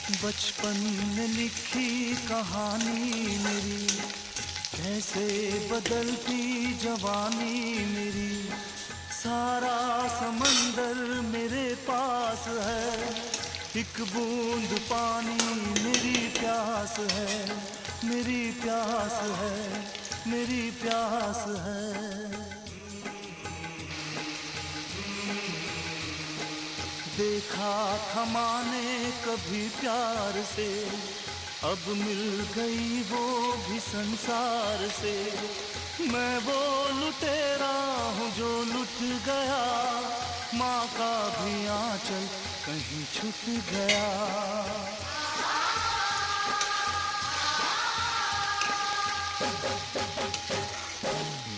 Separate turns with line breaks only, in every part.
बचपन में लिखी कहानी मेरी, कैसे बदलती जवानी मेरी। सारा समंदर मेरे पास है, एक बूंद पानी मेरी प्यास है, मेरी प्यास है, मेरी प्यास है। देखा था माने कभी प्यार से, अब मिल गई वो भी संसार से। मैं वो लुटेरा हूँ जो लुट गया, माँ का भी आंचल कहीं छूट गया।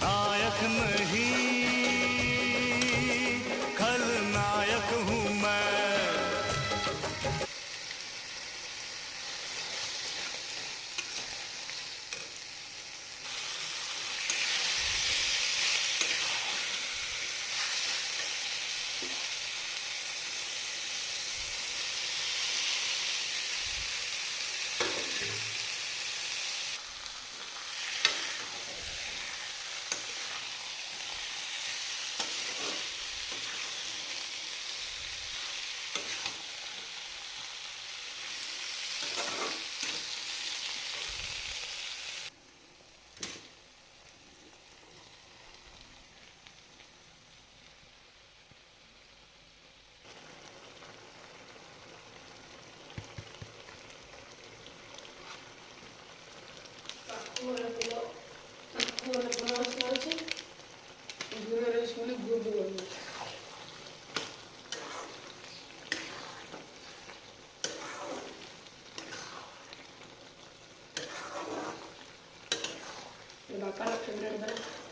नायक नहीं, खलनायक हूँ मैं।
Bakal febrero